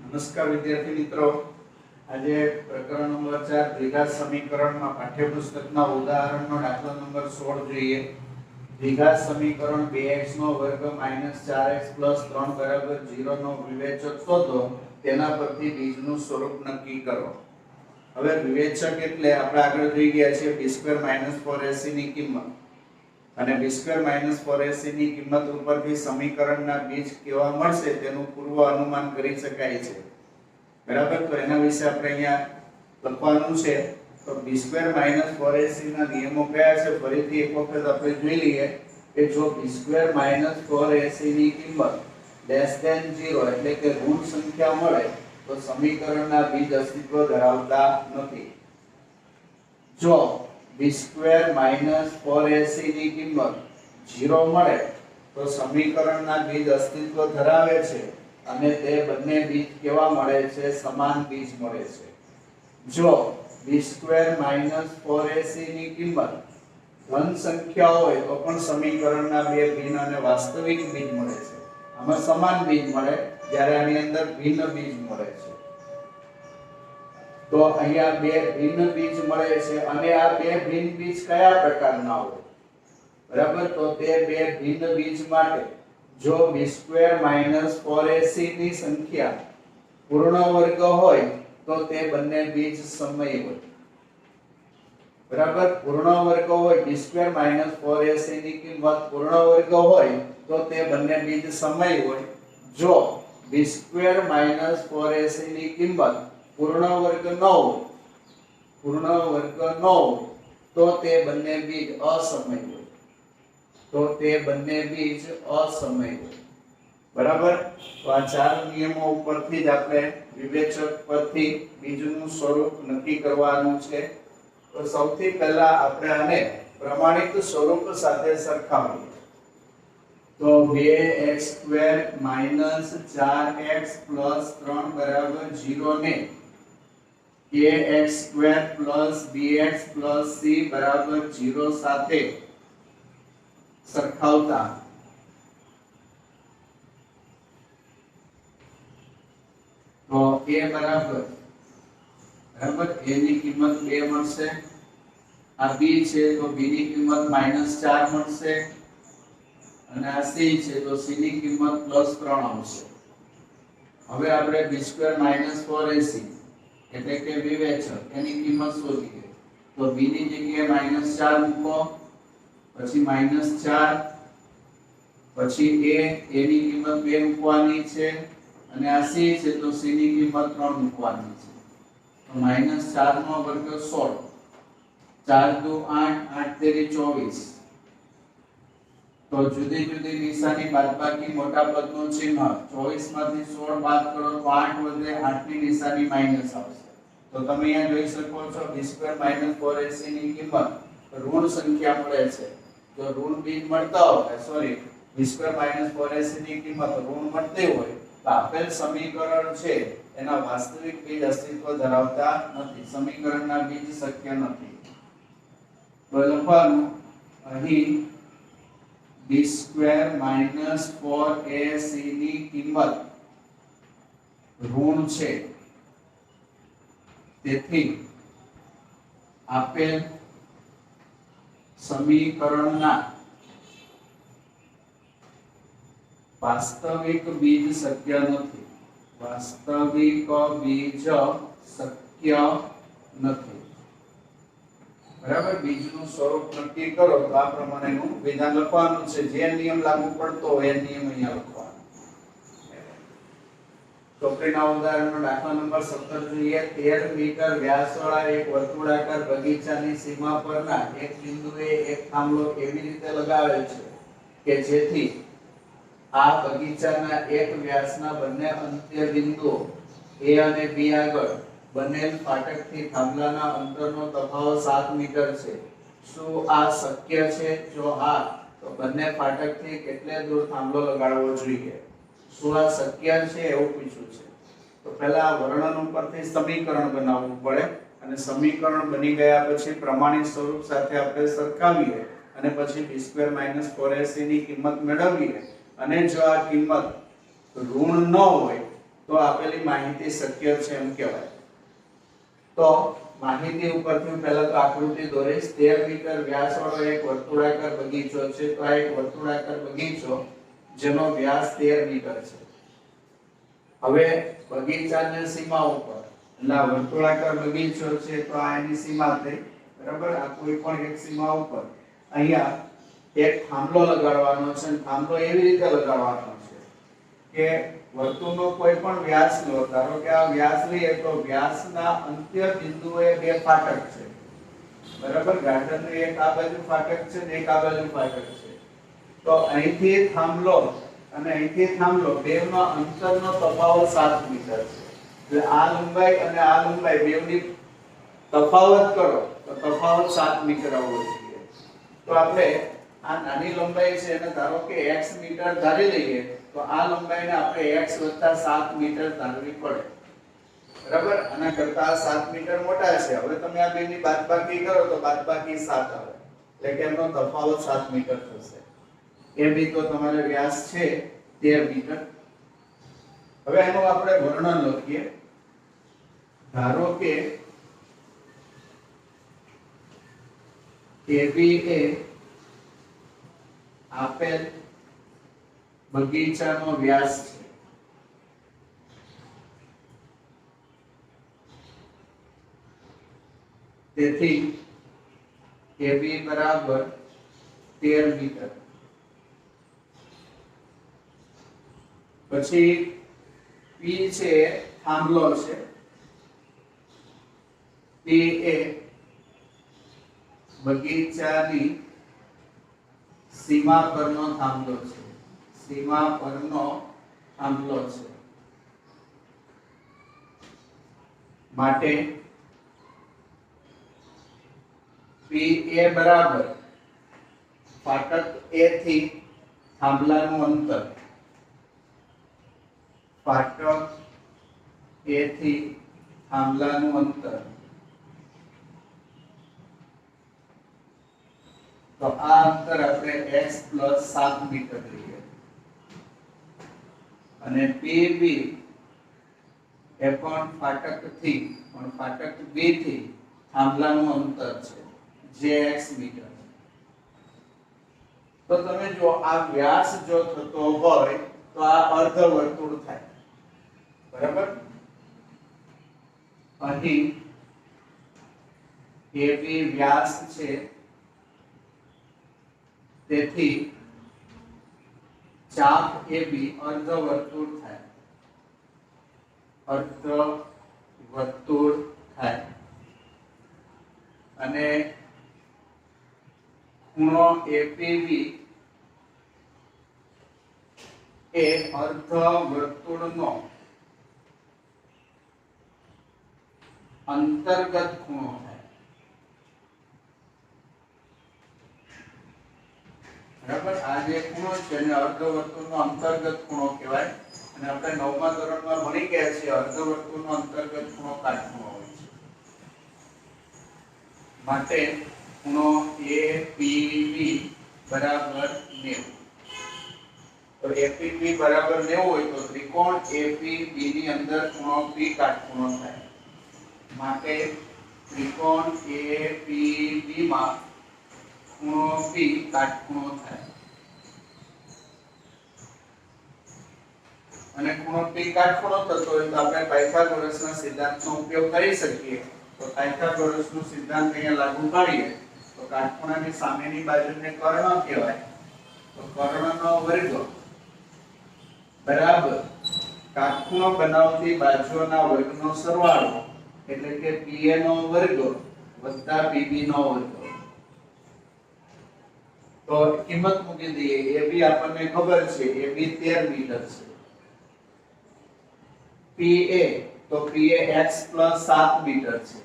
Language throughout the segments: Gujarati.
નમસ્કાર વિદ્યાર્થી મિત્રો, આજે પ્રકરણ નંબર 4 દ્વિઘાત સમીકરણમાં પાઠ્યપુસ્તકના ઉદાહરણનો દાખલા નંબર 16 જોઈએ. દ્વિઘાત સમીકરણ 2x નો વર્ગ - 4x + 3 0 નો વિવેચક શોધો. તેના પરથી બીજનું સ્વરૂપ નક્કી કરો. હવે વિવેચક એટલે આપણે આગળ જોઈ ગયા છે b² - 4ac ની કિંમત, અને b² - 4ac ની કિંમત ઉપરથી સમીકરણના બીજ કેવા મળશે તેનું પૂર્વ અનુમાન કરી શકાય છે. બરાબર, તો એના વિશે આપણે અહીંયા લખવાનું છે. તો b² - 4ac ના નિયમો કયા છે ફરીથી એક વખત આપણે જોઈ લઈએ કે જો b² - 4ac ની કિંમત <0 એટલે કે ઋણ સંખ્યા મળે તો સમીકરણના બીજ અસ્તિત્વ ધરાવતા નથી. જો b² - 4ac ની કિંમત 0 મળે તો સમીકરણના બીજ અસ્તિત્વ ધરાવે છે, અને તે બંને બીજ કેવા મળે છે? સમાન બીજ મળે છે. જો b² - 4ac ની કિંમત ધન સંખ્યા હોય તો પણ સમીકરણના બે ભિન્ન અને વાસ્તવિક બીજ મળે છે. આમાં સમાન બીજ મળે, જ્યારે આની અંદર ભિન્ન બીજ મળે છે. તો અહીંયા બે ભિન્ન બીજ મળે છે, અને આ બે ભિન્ન બીજ કયા પ્રકારના હોય? બરાબર, તો તે બે ભિન્ન બીજ માટે જો b² - 4ac ની સંખ્યા પૂર્ણ વર્ગ હોય તો તે બંને બીજ સમય હોય. બરાબર, પૂર્ણ વર્ગ હોય, b² - 4ac ની કિંમત પૂર્ણ વર્ગ હોય તો તે બંને બીજ સમય હોય. જો b² - 4ac ની કિંમત પૂર્ણ વર્ગ ન હોય, તો તે બંને બીજ અસમય હોય. બરાબર, તો આ ચાર નિયમો ઉપરથી જ આપણે વિવેચક પરથી બીજનું સ્વરૂપ નક્કી કરવાનું છે. તો સૌથી પહેલા આપણે આને પ્રમાણિત સ્વરૂપ સાથે સરખાવીએ. તો 2x² - 4x + 3 0 ને ax² + bx + c 0 સાથે સરખાવતા તો a બરાબર a ની કિંમત 2 મળશે. આ b છે તો b ની કિંમત -4 મળશે, અને આ c છે તો c ની કિંમત +3 આવશે. હવે આપણે b² - 4ac એટલે કે વિવેચક એની કિંમત શોધીએ. તો b ની જગ્યાએ -4 મૂકો, પછી -4, પછી a ની કિંમત 2 મૂકવાની છે, અને આ c છે તો c ની કિંમત 3 મૂકવાની છે. તો -4 નો વર્ગ 16, 4 દુ 8, 8 તેરી 24. તો જુદી જુદી નિશાની બાદબાકી મોટા પદનું ચિહ્ન, 24 માંથી 16 બાદ કરો તો 8 વધે, 8 ની નિશાની માઈનસ આવશે. તો તમે અહીંયા જોઈ શકો છો b² - 4ac ની કિંમત ઋણ સંખ્યા મળે છે. જો ઋણ બીજ મળતા હોય, સોરી, b² - 4ac ની કિંમત ઋણ મળતી હોય તો આપેલ સમીકરણ છે એના વાસ્તવિક બીજ અસ્તિત્વ ધરાવતા નથી. સમીકરણના બીજ શક્ય નથી. તો લખવાનું અહીં b² - 4ac ની કિંમત ઋણ છે, તેથી આપેલ સમીકરણના વાસ્તવિક બીજ શક્ય નથી. બરાબર, બીજનું સ્વરૂપ નક્કી કરો તો આ પ્રમાણેનું વિધાન લખવાનું છે. જે નિયમ લાગુ પડતો હોય એ નિયમ અહીંયા લખવાનો. ચોપડીના ઉદાહરણનો દાખલા નંબર 17 જોઈએ. 13 મીટર વ્યાસવાળા એક વર્તુળાકાર બગીચાની સીમા પરના એક બિંદુએ એક થાંભલો એવી રીતે લગાવેલ છે કે જેથી આ બગીચાના એક વ્યાસના બંને અંત્ય બિંદુઓ a અને b આગળ બનેલ ફાટકથી થાંભલાના અંતરનો તફાવત 7 મીટર છે. શું આ શક્ય છે? જો હા, તો બંને ફાટકથી કેટલે દૂર થાંભલો લગાડવો જોઈએ? શું આ શક્ય છે એવું પૂછ્યું છે. તો પહેલા વર્ણન ઉપરથી સમીકરણ બનાવવું પડે, અને સમીકરણ બની ગયા પછી પ્રમાણિત સ્વરૂપ સાથે આપણે સરખાવીએ, અને પછી b² - 4ac ની કિંમત મેળવીએ. અને જો આ કિંમત ઋણ ન હોય તો આપેલી માહિતી શક્ય છે એમ કહેવાય. તો માહિતી ઉપરથી હું પહેલા તો આકૃતિ દોરીશ. 13 મીટર વ્યાસવાળો એક વર્તુળાકાર બગીચો છે. તો આ એક વર્તુળાકાર બગીચો જેનો વ્યાસ 13 મીટર છે. હવે બગીચાની સીમા ઉપર એટલે આ વર્તુળાકાર બગીચો છે તો આ એની સીમા થઈ, બરાબર. આ કોઈ પણ એક સીમા ઉપર અહીંયા એક થાંભલો લગાડવાનો છે અને થાંભલો એવી રીતે લગાડવાનો છે કે વર્તુળનો કોઈ પણ વ્યાસ લો. ધારો કે આ વ્યાસ લઈએ તો વ્યાસના અંત્ય બિંદુએ બે ફાટક છે, બરાબર. ગાર્ડનનું એક આ બાજુ ફાટક છે ને એક આ બાજુ ફાટક છે. તો અહીંથી થાંભલો અને અહીંથી થાંભલો બેવનો અંતરનો તફાવત 7 મીટર છે. એટલે આ લંબાઈ અને આ લંબાઈ બેવની તફાવત કરો તો તફાવત 7 મીટર આવવો જોઈએ. તો આપણે આ નાની લંબાઈ છે એને ધારો કે x મીટર ધારી લઈએ તો આ લંબાઈને આપણે x + 7 મીટર ધારવી પડે, બરાબર. આના કરતા 7 મીટર મોટા છે. હવે તમે આ બેની બાદબાકી કરો તો બાદબાકી 7 આવે, એટલે કે એનો તફાવત 7 મીટર થશે. એ બી તો તમારે વ્યાસ છે 13 મીટર. હવે એનું આપણે વર્ણન લખીએ. ધારો કે AB એ આપેલ બગીચાનો વ્યાસ છે. તેથી AB બરાબર 13 મીટર. પછી P છે થાંભલો છે. P એ બગીચાની સીમા પરનો થાંભલો છે. સીમા પરનો થાંભલો છે. માટે PA બરાબર ફાટક A થી થાંભલાનું અંતર. ફાટક A થી થાંભલાનું અંતર. તો આ અંતર આપણે x + 7 મીટર લઈએ. અને PB એ પણ ફાટક B થી થાંભલાનું અંતર છે જે x મીટર. તો તમે જો આ વ્યાસ જો થતો હોય તો આ અર્ધ વર્તુળ થાય, બરાબર. અહીં AB વ્યાસ છે તેથી ચાપ AB અર્ધ વર્તુળ થાય. અર્ધ વર્તુળ થાય. અને ખૂણો APB એ અર્ધ વર્તુળનો અંતર્ગત ખૂણો થાય, બરાબર. આ જે ખૂણો છે એને અર્ધ વર્તુળનો અંતર્ગત ખૂણો કહેવાય. અને આપણે 9મા ધોરણમાં ભણી ગયા છીએ અર્ધ વર્તુળનો અંતર્ગત ખૂણો કાટખૂણો હોય છે. માટે ખૂણો APB બરાબર 90. તો APB બરાબર 90 હોય તો ત્રિકોણ APB ની અંદર ખૂણો P કાટખૂણો થાય. માટે ત્રિકોણ APB માં ખૂણો P કાટખૂણો થાય. અને ખૂણો P કાટખૂણો થતો હોય તો આપણે પાયથાગોરસના સિદ્ધાંતનો ઉપયોગ કરી શકીએ. તો પાયથાગોરસનો સિદ્ધાંત અહીંયા લાગુ પાડીએ તો કાટખૂણાની સામેની બાજુને કર્ણ કહેવાય. તો કર્ણનો વર્ગ બરાબર કાટખૂણો બનાવતી બાજુઓના વર્ગનો સરવાળો એટલે કે PA નો વર્ગ વત્તા PB નો વર્ગ. તો કિંમત મૂકી દઈએ. AB આપણને ખબર છે AB 13 મીટર છે. PA તો PA x + 7 મીટર છે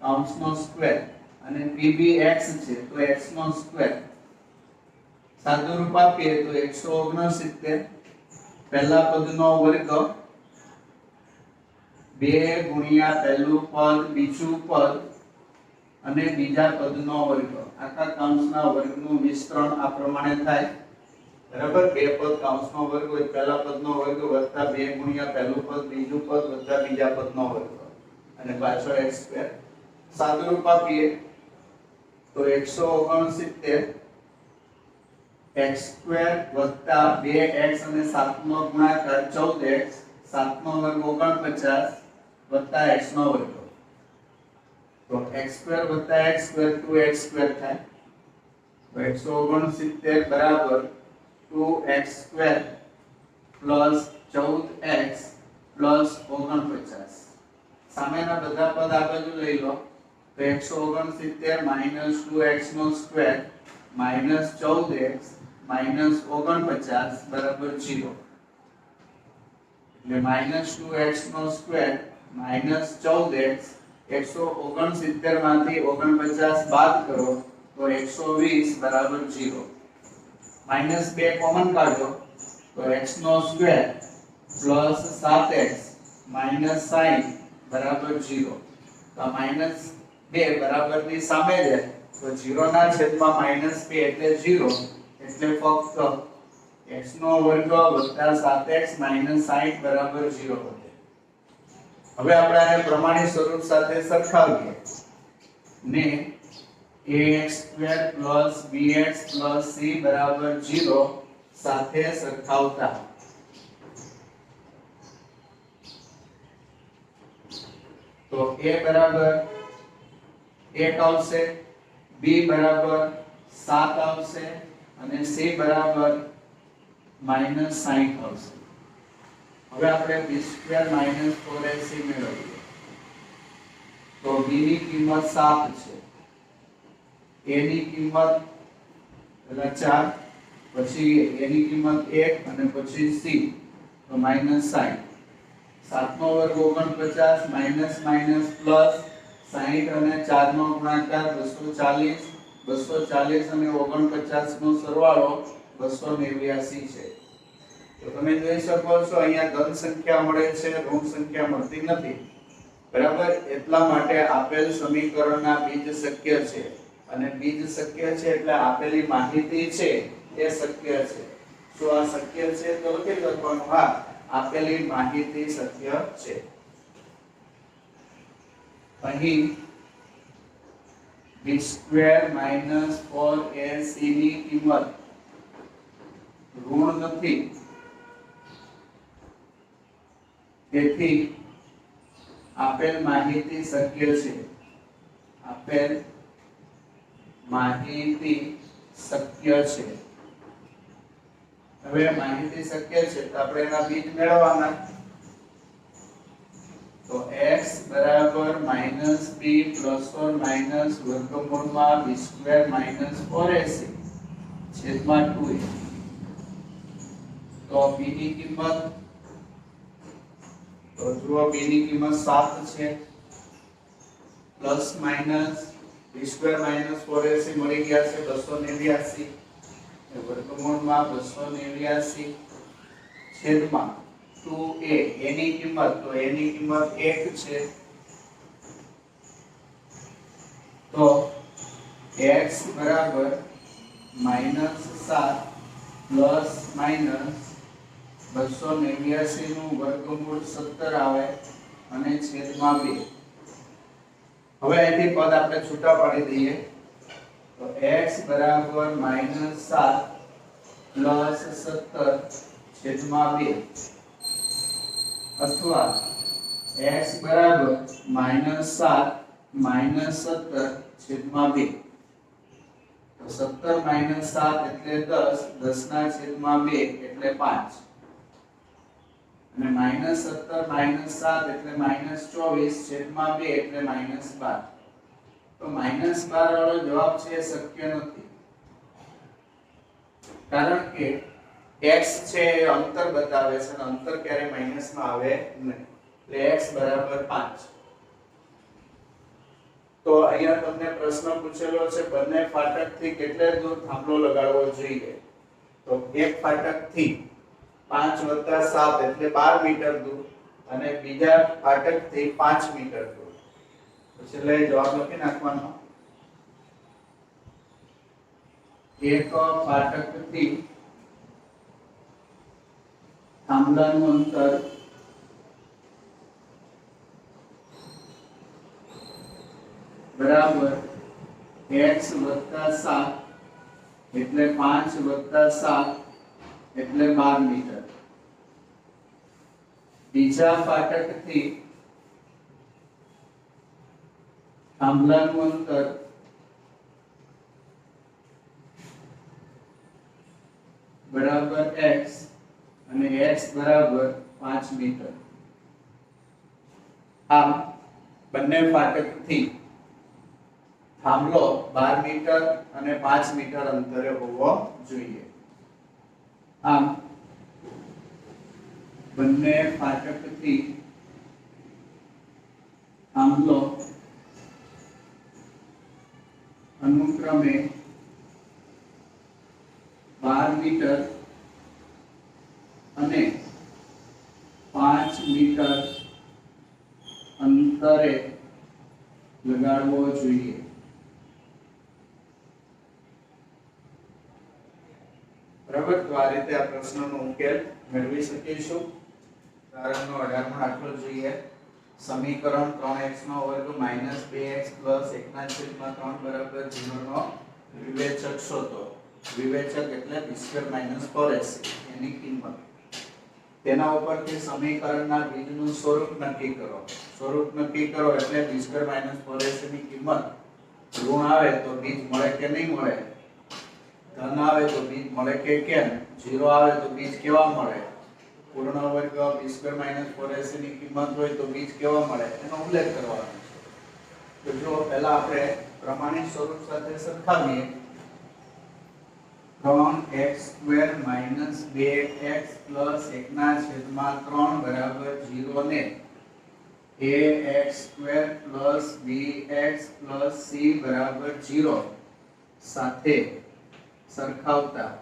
કૌંસનો સ્ક્વેર. અને PB x છે તો x નો સ્ક્વેર. સાદું રૂપ આપીએ તો 169 પહેલા પદનો વર્ગ 2 ગુણ્યા પહેલું પદ બીજું પદ અને બીજા પદનો વર્ગ આખા કૌંસના વર્ગનું વિસ્તરણ આ પ્રમાણે થાય. બરાબર બે પદ કૌંસનો વર્ગ હોય પહેલા પદનો વર્ગ વત્તા 2 ગુણ્યા પહેલું પદ બીજું પદ વત્તા બીજા પદનો વર્ગ અને પાછળ x2 સાદુરૂપ આપીએ તો 169 x2 વત્તા 2x અને 7 નો ગુણાકાર 14x 7 નો વર્ગ 49 વત્તા x નો વર્ગ તો x2 વત્તા x2 2x2 થાય તો 169 બરાબર 2x2 પ્લસ 14x પ્લસ 49 સામેના બધા પદ આ બાજુ લઈ લો તો 169 માઈનસ 2x નો સ્ક્વેર માઈનસ 14x માઈનસ 49 બરાબર 0 એટલે માઈનસ 2x નો સ્ક્વેર માઈનસ 14x 169 માંથી 49 બાદ કરો તો 120 બરાબર 0 માઈનસ 2 કોમન કાઢો તો x નો સ્ક્વેર પ્લસ 7x માઈનસ 60 બરાબર 0 તો માઈનસ 2 બરાબર ની સામે રહે તો 0 ના છેદમાં માઈનસ 2 એટલે 0 એટલે ફક્ત x નો વર્ગ વત્તા 7x માઈનસ 60 બરાબર 0 બને હવે આપણે આને પ્રમાણિત સ્વરૂપ સાથે સરખાવીએ ને ax2 bx c બરાબર 0 સાથે સરખાવતા તો a બરાબર 1 આવશે b બરાબર 7 આવશે અને c બરાબર -60 આવશે હવે આપણે b2 4ac મેળવીએ તો b ની કિંમત 7 છે a ની કિંમત પેલા 4 પછી a ની કિંમત 1 અને પછી c તો -60 7 નો વર્ગ 49 માઈનસ માઈનસ પ્લસ 60 અને 4 નો ગુણાકાર 240 240 અને 49 નો સરવાળો 289 છે તો તમે જોઈ શકો છો અહીંયા ધન સંખ્યા મળે છે ઋણ સંખ્યા મળતી નથી બરાબર એટલા માટે આપેલ સમીકરણના બીજ શક્ય છે અને બીજ શક્ય છે એટલે આપેલી માહિતી છે એ શક્ય છે શું આ શક્ય છે તો લખી લખવાનું હા આપેલી માહિતી શક્ય છે અહીં b2 4ac ની કિંમત ઋણ નથી તેથી આપેલ માહિતી શક્ય છે આપેલ માહિતી શક્ય છે હવે માહિતી શક્ય છે તો આપણે એના બીજ મેળવવાના તો x બરાબર -b ± વર્ગમૂળમાં b2 4ac છેદમાં 2a તો b ની કિંમત તો જુઓ b ની કિંમત 7 છે પ્લસ માઈનસ b2 4ac મળી ગયા છે 289 વર્ગમૂળમાં 289 છેદમાં 2a a ની કિંમત તો a ની કિંમત 1 છે તો x બરાબર -7 પ્લસ માઈનસ 289 નું વર્ગમૂળ 17 આવે અને છેદમાં 2 હવે અહીંથી પદ આપણે છૂટા પાડી દઈએ તો x બરાબર -7 પ્લસ 17 છેદમાં 2 અથવા x બરાબર -7 -17 છેદમાં 2 તો 17 - 7 એટલે 10 10 ના છેદમાં 2 એટલે 5 અને -17 - 7 એટલે -24 છેદમાં 2 એટલે -12 તો -12 વાળો જવાબ છે એ શક્ય નથી કારણ કે x છે એ અંતર બતાવે છે અને અંતર ક્યારે માઈનસ માં આવે નહીં એટલે x બરાબર 5 તો અહીંયા તમને પ્રશ્ન પૂછેલો છે બંને ફાટકથી કેટલે દૂર થાંભલો લગાડવો જોઈએ તો એક ફાટકથી 5 + 7 એટલે 12 મીટર દૂર અને બીજા ફાટકથી 5 મીટર દૂર તો છેલ્લે જવાબ લખી નાખવાનો એક ફાટકથી થાંભલાનું અંતર બરાબર x વત્તા 7 એટલે 5 વત્તા 7 એટલે 12 મીટર. બીજા ફાટકથી થાંભલાનું અંતર બરાબર x અને x બરાબર 5 મીટર. આમ બંને ફાટકથી થાંભલો 12 મીટર અને 5 મીટર અંતરે હોવો જોઈએ. આમ બંને ફાટકથી થાંભલો અનુક્રમે 12 મીટર અને 5 મીટર અંતરે લગાડવો જોઈએ. બરાબર, તો આ રીતે આ પ્રશ્નનો ઉકેલ મેળવી શકીશું. ઉદાહરણનો 18મો દાખલો જોઈએ. સમીકરણ 3x નો વર્ગ માઈનસ 2x પ્લસ 1/3 બરાબર 0 નો વિવેચક શોધો. વિવેચક એટલે b² - 4ac એની કિંમત. તેના ઉપરથી સમીકરણના બીજનું સ્વરૂપ નક્કી કરો. સ્વરૂપ નક્કી કરો એટલે b² - 4ac ની કિંમત ઋણ આવે તો બીજ મળે કે નહીં મળે, ધન આવે તો બીજ મળે કે કેમ, 0 આવે તો બીજ કેવા મળે, પૂર્ણ વર્ગ b² - 4ac ની કિંમત હોય તો બીજ કેવા મળે એનો ઉલ્લેખ કરવાનો છે. તો જો પહેલા આપણે પ્રમાણિત સ્વરૂપ સાથે સરખાવીએ. 3x² - 2x + 1/3 બરાબર 0 ને ax² + bx + c બરાબર 0 સાથે સરખાવતા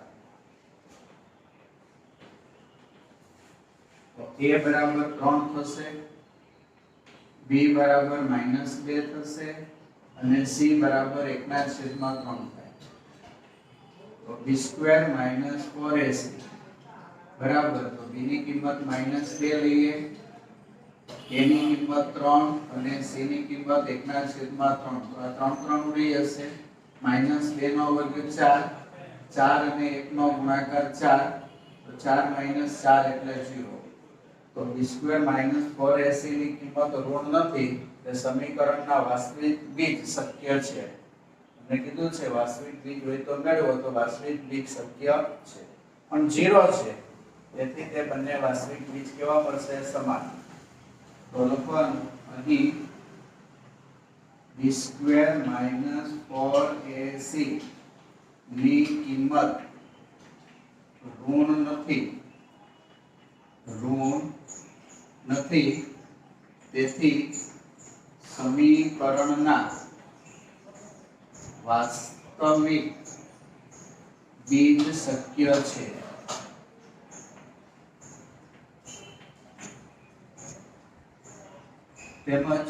તો a બરાબર 3 થશે, b બરાબર -2 થશે અને c બરાબર 1/3 થાય. તો b² - 4ac બરાબર, તો b ની કિંમત -2 લઈએ, a ની કિંમત 3 અને c ની કિંમત 1/3. તો આ 3 ઉડી જશે. -2 નો વર્ગ 4, 4 અને 1 નો ગુણાકાર 4, તો 4 - 4 એટલે 0. તો b² - 4ac ની કિંમત ઋણ નથી, તે સમીકરણના વાસ્તવિક બીજ શક્ય છે. અને કીધું છે વાસ્તવિક બીજ હોય તો મેળવો, તો વાસ્તવિક બીજ શક્ય છે પણ 0 છે, તેથી તે બંને વાસ્તવિક બીજ કેવા મળશે, સમાન. તો લખવાનું અહીં b² - 4ac ની કિંમત ઋણ નથી, તેથી સમીકરણના વાસ્તવિક બીજ શક્ય છે. તેમજ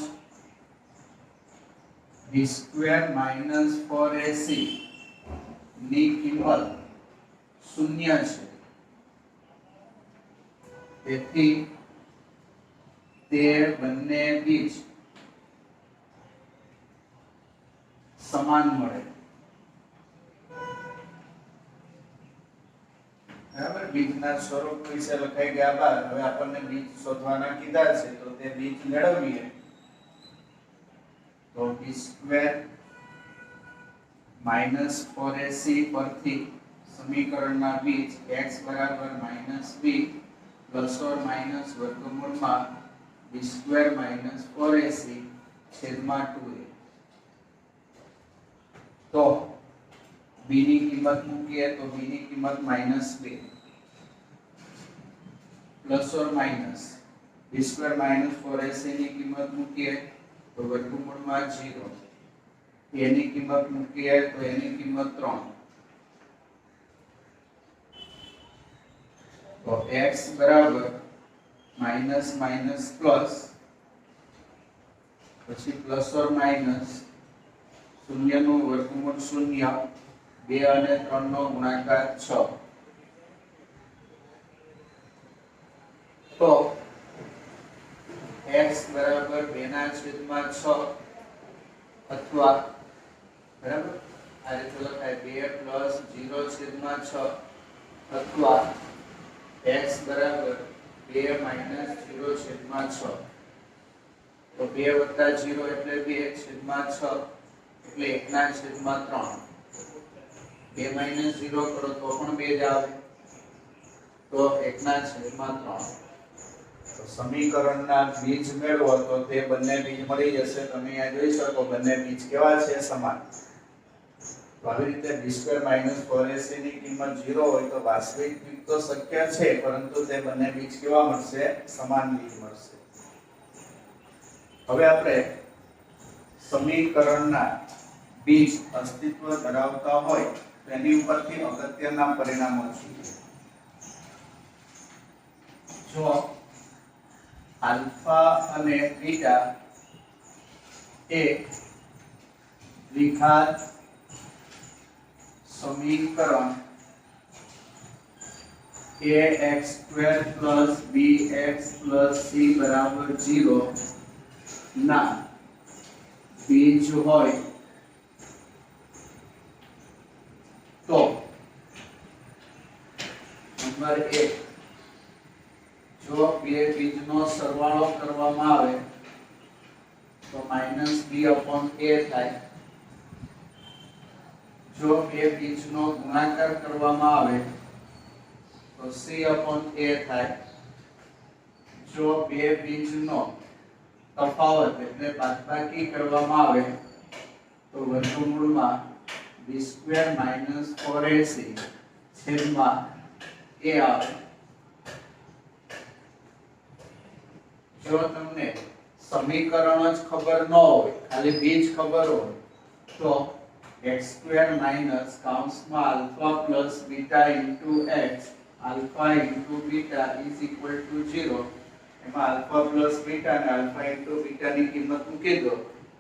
b² - 4ac ની કિંમત 0 છે, તેથી તે બંને બીજ સમાન મળે. બરાબર, બીજના સ્વરૂપ વિશે લખાઈ ગયા બાદ હવે આપણને બીજ શોધવાના કીધા છે, તો તે બીજ મેળવીએ. તો b² - 4ac પરથી સમીકરણના બીજ x બરાબર -b ± વર્ગમૂળમાં b² - 4ac છેદમાં 2a. તો b ની કિંમત મૂકીએ તો b ની કિંમત -2 ± b² - 4ac ની કિંમત મૂકીએ તો વર્ગમૂળમાં 0, a ની કિંમત મૂકીએ તો a ની કિંમત 3. તો x બરાબર પ્લસ પછી ± 0 નું વર્ગમૂળ 0, 2 અને 3 નો ગુણાકાર 6. x બરાબર 2/6 અથવા બરાબર આ રીતે લખાય 2 + 0/6 અથવા x બરાબર 2 - 0/6 તો 2 + 0 એટલે 2/6 એટલે 1/3 2 - 0 કરો તો પણ 2 જ આવે તો 1/3 તો સમીકરણના બીજ મેળવો તો તે બંને બીજ મળી જશે તમે આ જોઈ શકો બંને બીજ કેવા છે સમાન તો આવી રીતે b² - 4ac ની કિંમત 0 હોય તો વાસ્તવિક બીજ તો શક્ય છે પરંતુ તે બંને બીજ કેવા મળશે સમાન બીજ મળશે હવે આપણે સમીકરણના બીજ અસ્તિત્વ ધરાવતા હોય તેની ઉપરથી અગત્યના પરિણામો જોઈએ જો આલ્ફા અને બીટા એ દ્વિઘાત સમીકરણ ax² + bx + c = 0 ના બીજ હોય તો નંબર 1 જો બે બીજનો સરવાળો કરવામાં આવે તો -b/a થાય જો બે બીજનો ગુણાકાર કરવામાં આવે તો c/a થાય જો બે બીજનો તફાવત એટલે બાદબાકી કરવામાં આવે તો વર્ગમૂળમાં b² - 4ac છેદમાં a આવે જો તમને સમીકરણ જ ખબર ન હોય ખાલી બીજ ખબર હોય તો x² - α + β * x alpha * beta = 0 એમાં alpha + beta અને alpha * beta ની કિંમત મૂકી દો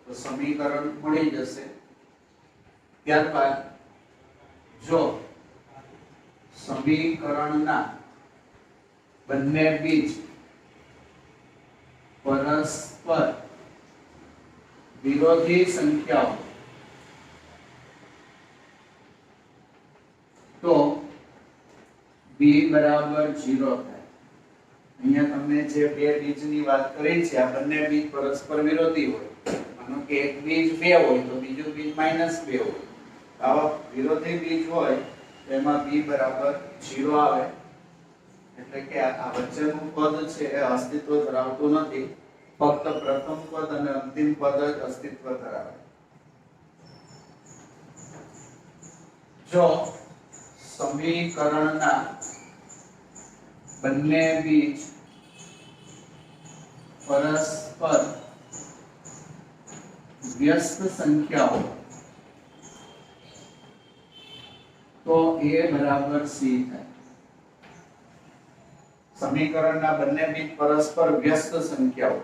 તો સમીકરણ મળી જશે ત્યારબાદ જો સમીકરણના બંને બીજ પરસ્પર વિરોધી સંખ્યાઓ તો b બરાબર 0 થાય અહીંયા તમને જે બે બીજની વાત કરી છે આ બંને બીજ પરસ્પર વિરોધી હોય માનો કે એક બીજ 2 હોય તો બીજું બીજ -2 હોય આવા વિરોધી બીજ હોય તેમાં b બરાબર 0 આવે એટલે કે આ વચ્ચેનું પદ છે એ અસ્તિત્વ ધરાવતું નથી ફક્ત પ્રથમ પદ અને અંતિમ પદ જ અસ્તિત્વ ધરાવે જો સમીકરણના બંને બીજ પરસ્પર વ્યસ્ત સંખ્યાઓ તો a બરાબર c થાય સમીકરણના બંને બીજ પરસ્પર વ્યસ્ત સંખ્યાઓ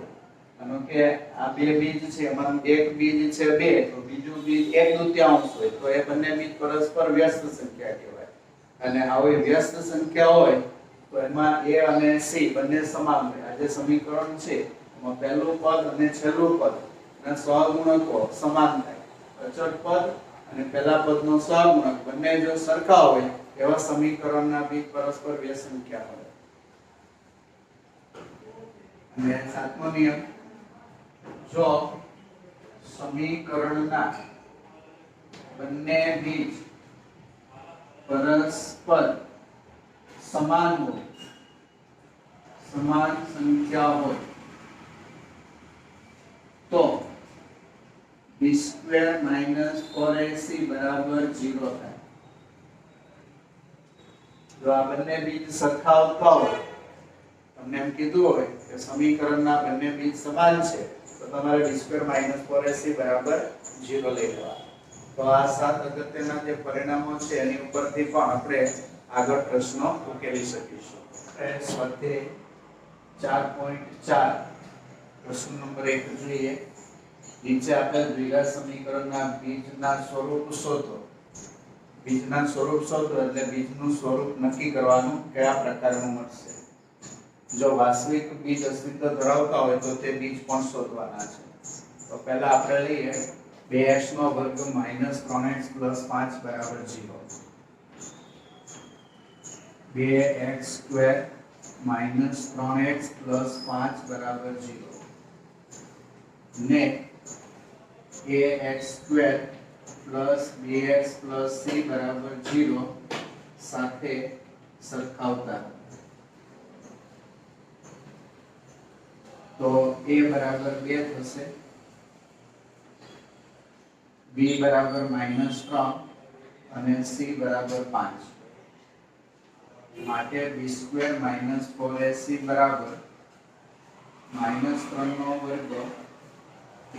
માનો કે આ બે બીજ છે એમાં એક બીજ છે 2 તો બીજું બીજ 1/2 હોય તો એ બંને બીજ પરસ્પર વ્યસ્ત સંખ્યા કહેવાય અને આવી વ્યસ્ત સંખ્યા હોય તો એમાં a અને c બંને સમાન હોય આ જે સમીકરણ છે એમાં પહેલું પદ અને છેલ્લું પદ ના સહગુણકો સમાન થાય અચળ પદ અને પહેલા પદનો સહગુણક બંને જો સરખા હોય એવા સમીકરણના બીજ પરસ્પર વ્યસ્ત સંખ્યા હોય અને સાતમો નિયમ જો સમીકરણના બંને બીજ પરસ્પર સમાન હોય સમાન સંખ્યા હોય તો b² - 4ac બરાબર 0 થાય જો આ બંને બીજ સરખા આવતા હોય તમને એમ કીધું હોય કે સમીકરણના બંને બીજ સમાન છે તો તમારે b² - 4ac બરાબર 0 લઈ લેવા તો આ 7 અગત્યના જે પરિણામો છે એની ઉપરથી પણ આપણે આગળ પ્રશ્નો ઉકેલી શકીશું સ્વાધ્યાય 4.4 પ્રશ્ન નંબર 1 જોઈએ નીચે આપેલ દ્વિઘાત સમીકરણના બીજના સ્વરૂપ શોધો બીજના સ્વરૂપ શોધો એટલે બીજનું સ્વરૂપ નક્કી કરવાનું કયા પ્રકારનું મળશે જો વાસ્તવિક બીજ અસ્તિત્વ ધરાવતા હોય તો તે બીજ પણ શોધવાના છે. તો પહેલા આપણે લઈએ 2x નો વર્ગ -3x + 5 બરાબર 0. 2x² -3x + 5 બરાબર 0 ને ax² + bx + c બરાબર 0 સાથે સરખાવતા. તો a બરાબર 2 થશે, b બરાબર -3 અને c બરાબર 5. માટે b² - 4ac બરાબર -3 નો વર્ગ,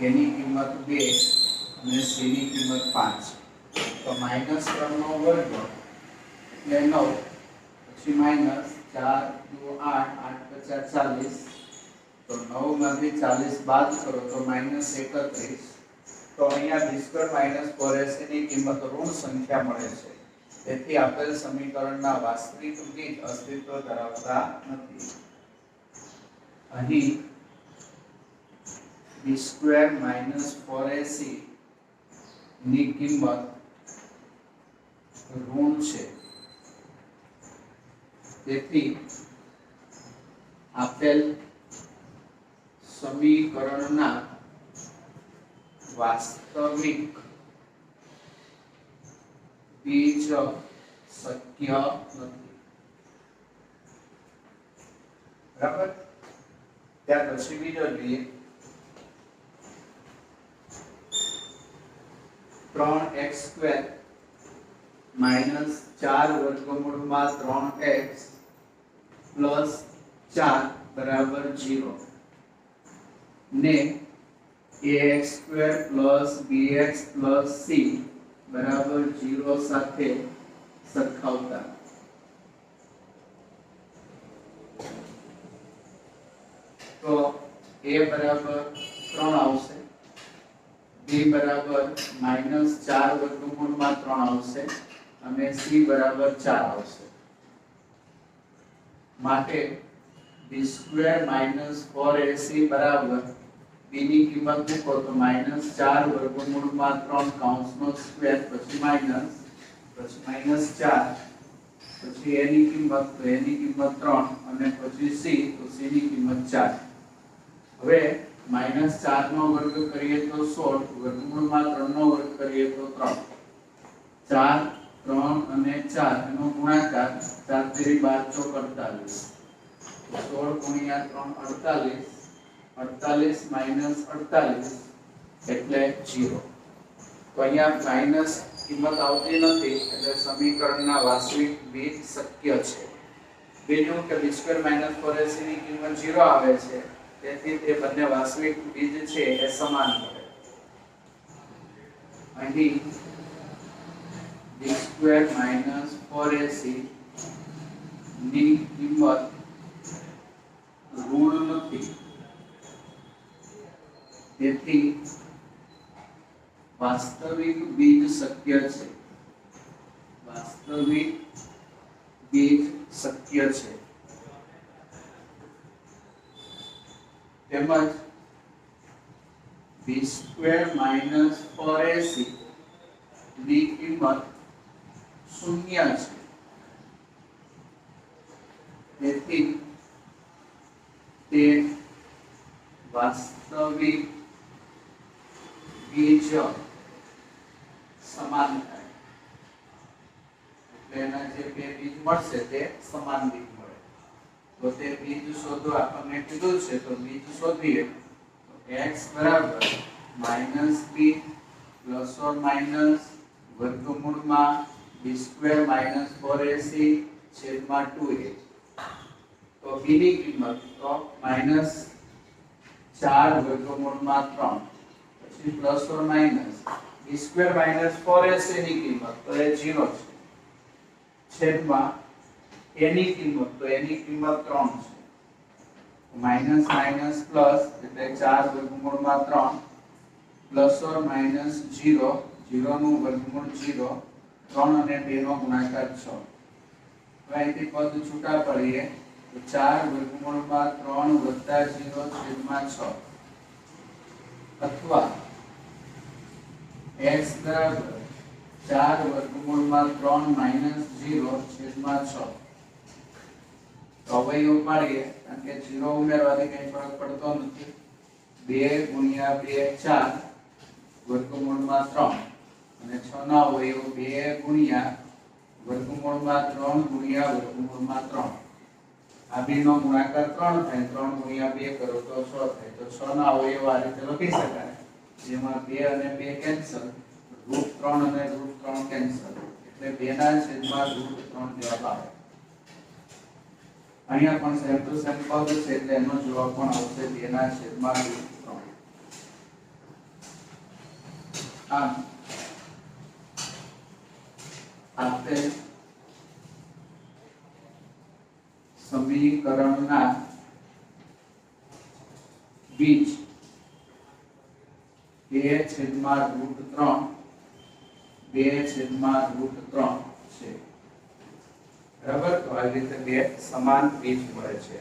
a ની કિંમત 2 અને c ની કિંમત 5. તો -3 નો વર્ગ એટલે 9, પછી -4 * 2 = 8, 8 * 40. તો 9 માંથી 40 બાદ કરો તો -31. તો અહીંયા b² - 4ac ની કિંમત ઋણ સંખ્યા મળે છે. તેથી આપેલ સમીકરણના વાસ્તવિક બીજ અસ્તિત્વ ધરાવતા નથી. અહીં b² - 4ac ની કિંમત ઋણ છે. તેથી આપેલ સમીકરણના વાસ્તવિક બીજ શક્ય નથી. બરાબર. ત્યાર પછી બીજો જોઈએ 3x² - 4 વર્ગમૂળમાં 3x + 4 બરાબર 0 ને ax² + bx + c બરાબર 0 સાથે સરખાવતા. તો a બરાબર 3 આવશે, b બરાબર -4 વર્ગમૂળમાં 3 આવશે અને c બરાબર 4 આવશે. માટે b² - 4ac બરાબર b ની કિંમત મૂકો તો -4 વર્ગમૂળમાં 3 કૌંસનો સ્ક્વેર પછી માઈનસ પછી -4 પછી a ની કિંમત તો a ની કિંમત 3 અને પછી c તો c ની કિંમત 4. હવે -4 નો વર્ગ કરીએ તો 16, વર્ગમૂળમાં 3 નો વર્ગ કરીએ તો 3. 4 3 અને 4 એનો ગુણાકાર 4 તેરી 12 ચોક 48. 16 * 3 48, 48 - 48 એટલે 0. તો અહીંયા માઈનસ કિંમત આવતી નથી એટલે સમીકરણના વાસ્તવિક બીજ શક્ય છે. બીજું કે b² - 4ac ની કિંમત 0 આવે છે, તેથી તે બંને વાસ્તવિક બીજ છે એ સમાન મળે. અહીં b² - 4ac ની કિંમત ઋણ નથી, તેથી વાસ્તવિક બીજ શક્ય છે. વાસ્તવિક બીજ શક્ય છે. તેમજ b² - 4ac ની કિંમત 0 છે. તેથી તે વાસ્તવિક બીજ સમાન થાય. એટલે એના જે બે બીજ મળશે તે સમાન બીજ મળે. તો તે બીજ શોધવા આપણને કીધું છે, તો બીજ શોધીએ તો x બરાબર -b ± વર્ગમૂળમાં b² - 4ac છેદમાં 2a. તો b ની કિંમત તો -4 વર્ગમૂળમાં 3 પછી ± b² - 4ac ની કિંમત તો એ 0 છે, છેદમાં a ની કિંમત તો a ની કિંમત 3 છે. માઈનસ માઈનસ પ્લસ એટલે 4 વર્ગમૂળમાં 3 ± 0, 0 નું વર્ગમૂળ 0, 3 અને 2 નો ગુણાકાર 6. તો અહીંથી પદ છૂટા પડીએ તો 4 વર્ગમૂળમાં 3 વત્તા 0 છેદમાં 6 અથવા x બરાબર 4 વર્ગમૂળમાં 3 માઈનસ 0 છેદમાં 6. તો અવયવ પાડીએ કારણ કે 0 ઉમેરવાથી કંઈ ફરક પડતો નથી. 2 ગુણ્યા 2 4 વર્ગમૂળમાં 3 અને 6 ના અવયવ 2 ગુણ્યા વર્ગમૂળમાં 3 ગુણ્યા વર્ગમૂળમાં 3. આ બેનો ગુણાકાર 3 થાય. 3 ગુણ્યા 2 કરો તો 6 થાય. તો 6 ના અવયવ આ રીતે લખી શકાય, જેમાં 2 અને 2 કેન્સલ, √3 અને √3 કેન્સલ, એટલે 2 ના છેદમાં √3 જવાબ આવે. અહીંયા પણ સેમ ટુ સેમ પદ છે એટલે એનો જવાબ પણ આવશે 2 ના છેદમાં √3. આમ આપેલ સમીકરણના બીજ 2 છેદમાં √3 2 છેદમાં √3 છે. બરાબર. તો આ રીતે બે સમાન બીજ મળે છે.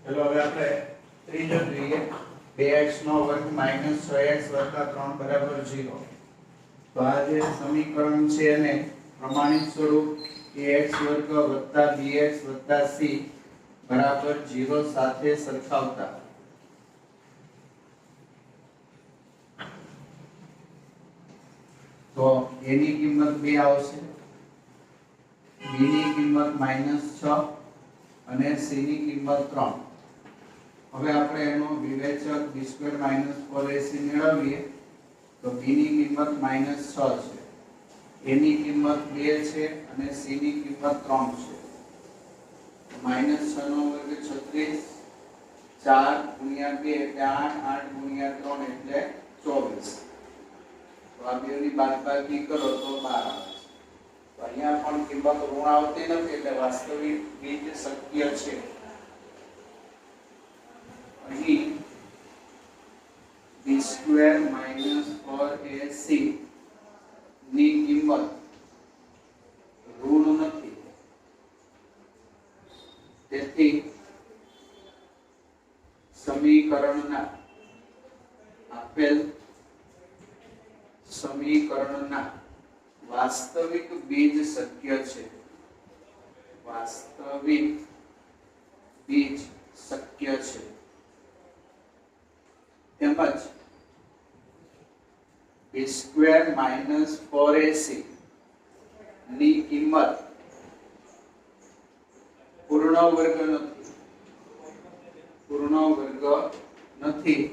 ચલો હવે આપણે ત્રીજો જોઈએ. 2x નો વર્ગ માઈનસ 6x વત્તા 3 બરાબર 0. તો આ જે સમીકરણ છે એને પ્રમાણિત સ્વરૂપ ax વર્ગ વત્તા bx વત્તા c બરાબર 0 સાથે સરખાવતા તો a ની કિંમત 2 આવશે, b ની કિંમત -6 અને c ની કિંમત 3. હવે આપણે એનો વિવેચક b² - 4ac મેળવીએ તો b ની કિંમત -6 છે, a ની કિંમત 2 છે અને c ની કિંમત 3 છે. -6 નો વર્ગ 36, 4 ગુણ્યા 2 એટલે 8, 8 ગુણ્યા 3 એટલે 24. તો આ બેની બાદબાકી કરો તો 12 આવે. તો અહીંયા પણ કિંમત ઋણ આવતી નથી એટલે વાસ્તવિક બીજ શક્ય છે. અહીં b² - 4ac ની કિંમત ઋણ નથી, તેથી સમીકરણના આપેલ સમીકરણના વાસ્તવિક બીજ શક્ય છે. વાસ્તવિક બીજ શક્ય છે. તેમજ b² - 4ac ની કિંમત પૂર્ણ વર્ગ નથી, પૂર્ણ વર્ગ નથી,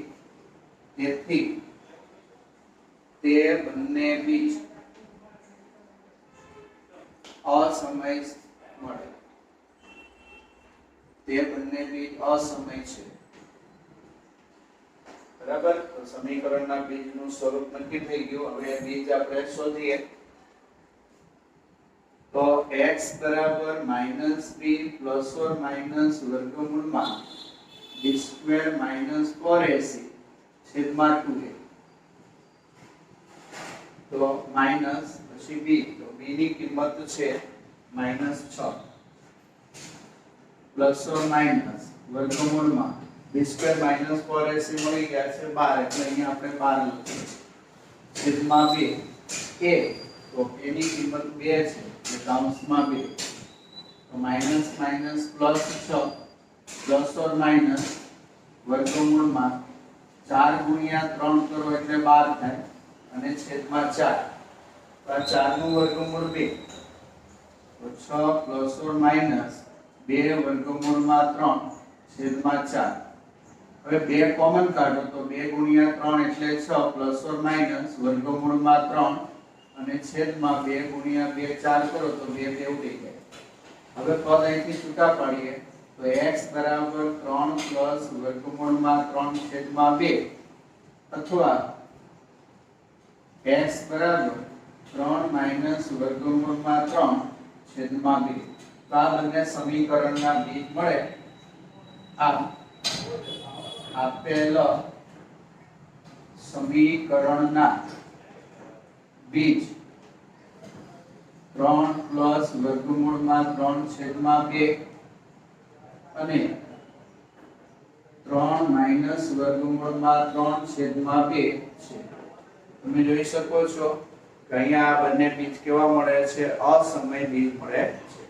તેથી તે બંને બીજ અસમય મળે. તે બંને બીજ અસમય છે. બરાબર. તો સમીકરણના બીજનું સ્વરૂપ નક્કી થઈ ગયું. હવે બીજ આપણે શોધીએ. તો x બરાબર -b ± વર્ગમૂળમાં b² - 4ac છેદમાં 2a. તો માઈનસ પછી b, તો b ની કિંમત છે -6 પ્લસ ઓર માઈનસ વર્ગમૂળમાં b² - 4ac મળી ગયા છે 12 એટલે અહીંયા આપણે 12 લખીએ છેદમાં 2 a. તો a ની કિંમત 2 છે એટલે કૌંસમાં 2. તો minus minus plus 6 plus or minus વર્ગમૂળમાં 4 ગુણ્યા 3 કરો એટલે 12 થાય અને છેદમાં 4. તો આ 4 નું વર્ગમૂળ 2. તો 6 પ્લસ ઓર માઈનસ 2 વર્ગમૂળમાં 3 છેદમાં 4. હવે 2 કોમન કાઢો તો 2 ગુણ્યા 3 એટલે 6 પ્લસ ઓર માઈનસ વર્ગમૂળમાં 3 અને છેદમાં 2 ગુણ્યા 2 4 કરો તો 2 2 ઉડી જાય. હવે પદ અહીંથી છૂટા પાડીએ તો x બરાબર 3 પ્લસ વર્ગમૂળમાં 3 છેદમાં 2 અથવા x બરાબર 3 માઈનસ વર્ગમૂળમાં 3 છેદમાં 2. તો આ બંને સમીકરણના બીજ મળે. આમ આપેલ સમીકરણના બીજ 3 પ્લસ વર્ગમૂળમાં 3 છેદમાં 2 અને 3 માઈનસ વર્ગમૂળમાં 3/2 છે. તમે જોઈ શકો છો કે અહીંયા આ બંને બીજ કેવા મળે છે? અસમય બીજ મળે છે.